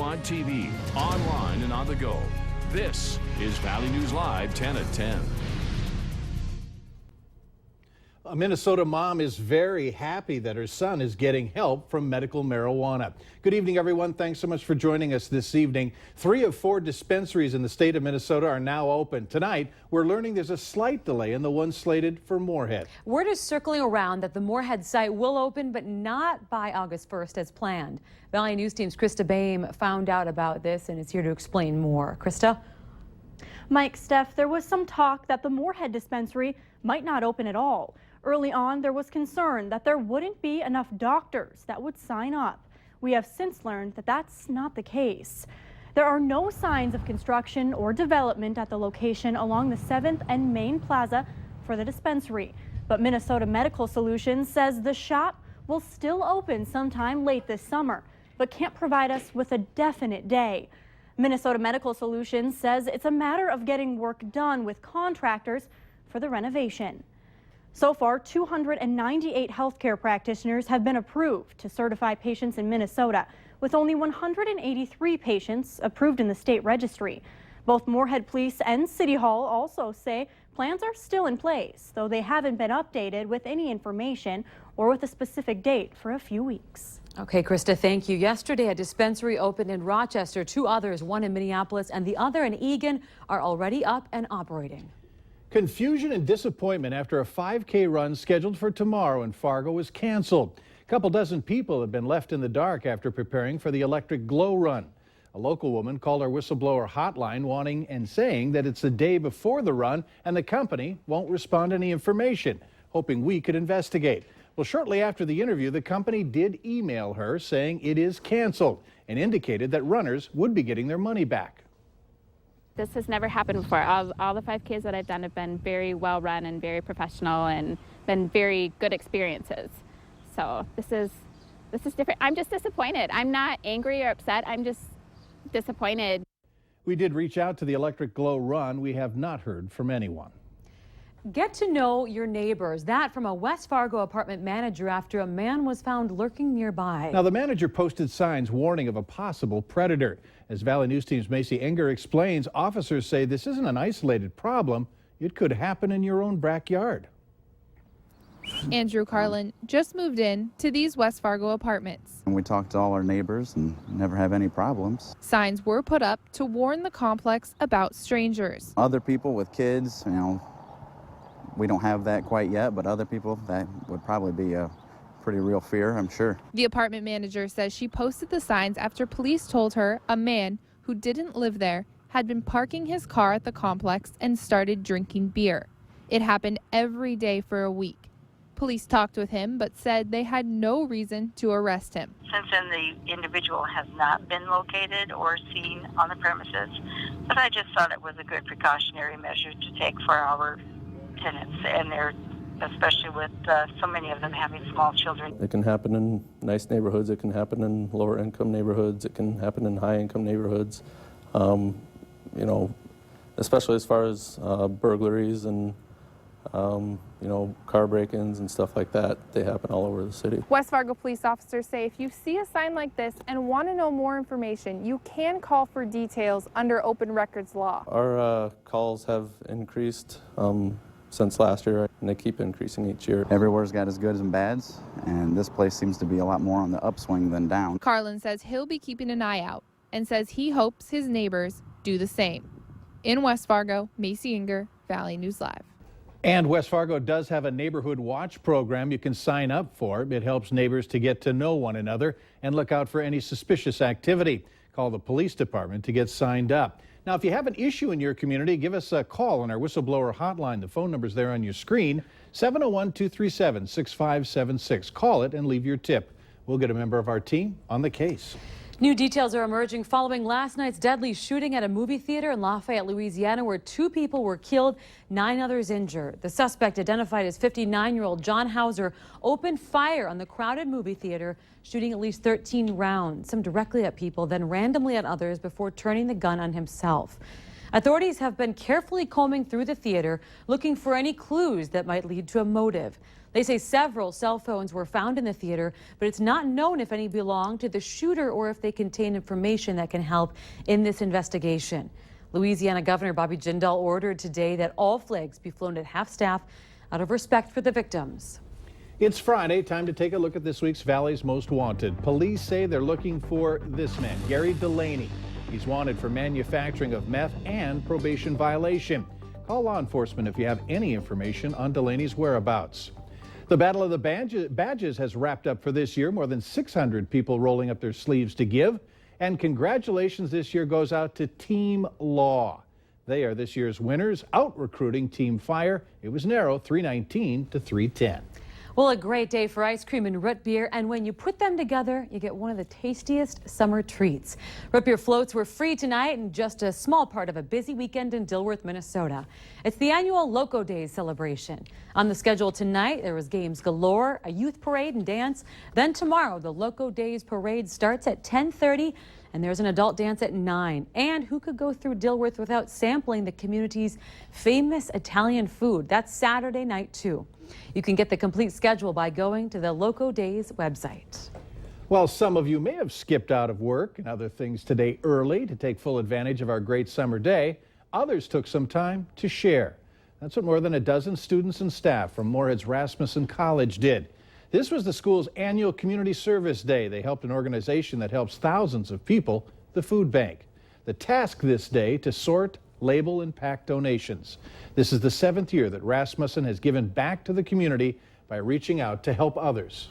on TV, online, and on the go. This is Valley News Live 10 at 10. A Minnesota mom is very happy that her son is getting help from medical marijuana. Good evening, everyone. Thanks so much for joining us this evening. 3 of 4 dispensaries in the state of Minnesota are now open. Tonight, we're learning there's a slight delay in the one slated for Moorhead. Word is circling around that the Moorhead site will open, but not by August 1st as planned. Valley News Team's Krista Boehm found out about this and is here to explain more. Krista? Mike, Steph, there was some talk that the Moorhead dispensary might not open at all. Early on, there was concern that there wouldn't be enough doctors that would sign up. We have since learned that that's not the case. There are no signs of construction or development at the location along the 7th and Main Plaza for the dispensary. But Minnesota Medical Solutions says the shop will still open sometime late this summer, but can't provide us with a definite day. Minnesota Medical Solutions says it's a matter of getting work done with contractors for the renovation. So far, 298 healthcare practitioners have been approved to certify patients in Minnesota, with only 183 patients approved in the state registry. Both Moorhead Police and City Hall also say plans are still in place, though they haven't been updated with any information or with a specific date for a few weeks. Okay, Krista, thank you. Yesterday, a dispensary opened in Rochester. 2 others, one in Minneapolis and the other in Eagan, are already up and operating. Confusion and disappointment after a 5K run scheduled for tomorrow in Fargo was canceled. A couple dozen people have been left in the dark after preparing for the Electric Glow Run. A local woman called our whistleblower hotline wanting and saying that it's the day before the run and the company won't respond to any information, hoping we could investigate. Well, shortly after the interview, the company did email her saying it is canceled and indicated that runners would be getting their money back. This has never happened before. All the 5Ks that I've done have been very well run and very professional and been very good experiences. So this is different. I'm just disappointed. I'm not angry or upset. I'm just disappointed. We did reach out to the Electric Glow Run. We have not heard from anyone. Get to know your neighbors. That from a West Fargo apartment manager after a man was found lurking nearby. Now, the manager posted signs warning of a possible predator. As Valley News Team's Macy Enger explains, officers say this isn't an isolated problem. It could happen in your own backyard. Andrew Carlin just moved in to these West Fargo apartments. And we talked to all our neighbors and never have any problems. Signs were put up to warn the complex about strangers. Other people with kids, we don't have that quite yet, but other people, that would probably be a pretty real fear, I'm sure. The apartment manager says she posted the signs after police told her a man who didn't live there had been parking his car at the complex and started drinking beer. It happened every day for a week. Police talked with him but said they had no reason to arrest him. Since then, the individual has not been located or seen on the premises, but I just thought it was a good precautionary measure to take for our tenants, and they're especially with so many of them having small children. It can happen in nice neighborhoods, it can happen in lower income neighborhoods, it can happen in high income neighborhoods. Especially as far as burglaries and car break-ins and stuff like that, they happen all over the city. West Fargo police officers say if you see a sign like this and want to know more information, you can call for details under open records law. Our calls have increased since last year, and they keep increasing each year. Everywhere's got its goods and bads, and this place seems to be a lot more on the upswing than down. Carlin says he'll be keeping an eye out and says he hopes his neighbors do the same. In West Fargo, Macy Enger, Valley News Live. And West Fargo does have a neighborhood watch program you can sign up for. It helps neighbors to get to know one another and look out for any suspicious activity. Call the police department to get signed up. Now, if you have an issue in your community, give us a call on our whistleblower hotline. The phone number's there on your screen, 701-237-6576. Call it and leave your tip. We'll get a member of our team on the case. New details are emerging following last night's deadly shooting at a movie theater in Lafayette, Louisiana, where 2 people were killed, 9 others injured. The suspect, identified as 59-year-old John Hauser, opened fire on the crowded movie theater, shooting at least 13 rounds, some directly at people, then randomly at others before turning the gun on himself. Authorities have been carefully combing through the theater, looking for any clues that might lead to a motive. They say several cell phones were found in the theater, but it's not known if any belong to the shooter or if they contain information that can help in this investigation. Louisiana Governor Bobby Jindal ordered today that all flags be flown at half-staff out of respect for the victims. It's Friday, time to take a look at this week's Valley's Most Wanted. Police say they're looking for this man, Gary Delaney. He's wanted for manufacturing of meth and probation violation. Call law enforcement if you have any information on Delaney's whereabouts. The Battle of the Badges has wrapped up for this year. More than 600 people rolling up their sleeves to give. And congratulations this year goes out to Team Law. They are this year's winners, out-recruiting Team Fire. It was narrow, 319 to 310. Well, a great day for ice cream and root beer, and when you put them together, you get one of the tastiest summer treats. Root beer floats were free tonight and just a small part of a busy weekend in Dilworth, Minnesota. It's the annual Loco Days celebration. On the schedule tonight, there was games galore, a youth parade and dance. Then tomorrow, the Loco Days parade starts at 10:30. And there's an adult dance at 9. And who could go through Dilworth without sampling the community's famous Italian food? That's Saturday night, too. You can get the complete schedule by going to the Loco Days website. Well, some of you may have skipped out of work and other things today early to take full advantage of our great summer day. Others took some time to share. That's what more than a dozen students and staff from Moorhead's Rasmussen College did. This was the school's annual Community Service Day. They helped an organization that helps thousands of people, the Food Bank. The task this day to sort, label, and pack donations. This is the 7th year that Rasmussen has given back to the community by reaching out to help others.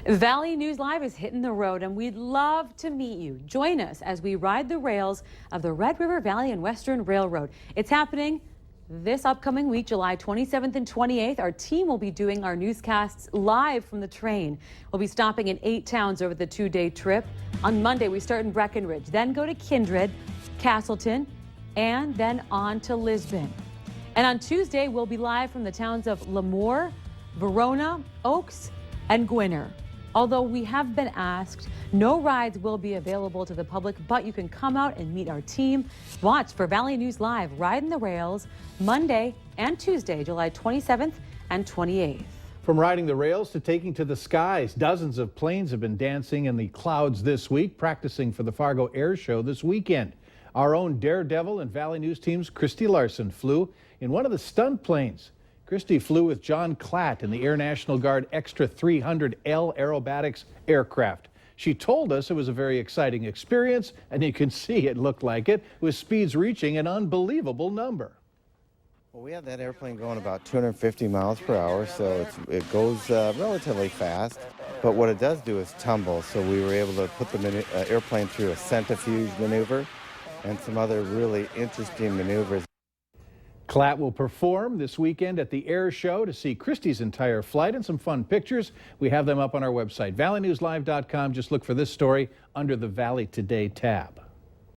Valley News Live is hitting the road, and we'd love to meet you. Join us as we ride the rails of the Red River Valley and Western Railroad. It's happening this upcoming week, July 27th and 28th. Our team will be doing our newscasts live from the train. We'll be stopping in 8 towns over the 2-day trip. On Monday, we start in Breckenridge, then go to Kindred, Castleton, and then on to Lisbon. And on Tuesday, we'll be live from the towns of Lemoore, Verona, Oaks, and Gwinner. Although we have been asked, no rides will be available to the public, but you can come out and meet our team. Watch for Valley News Live, Riding the Rails, Monday and Tuesday, July 27th and 28th. From riding the rails to taking to the skies, dozens of planes have been dancing in the clouds this week, practicing for the Fargo Air Show this weekend. Our own Daredevil and Valley News team's Christy Larson flew in one of the stunt planes. Christy flew with John Klatt in the Air National Guard Extra 300L aerobatics aircraft. She told us it was a very exciting experience, and you can see it looked like it, with speeds reaching an unbelievable number. Well, we had that airplane going about 250 miles per hour, so it goes relatively fast. But what it does do is tumble, so we were able to put the airplane through a centrifuge maneuver and some other really interesting maneuvers. Klatt will perform this weekend at the Air Show. To see Christy's entire flight and some fun pictures, we have them up on our website, valleynewslive.com. Just look for this story under the Valley Today tab.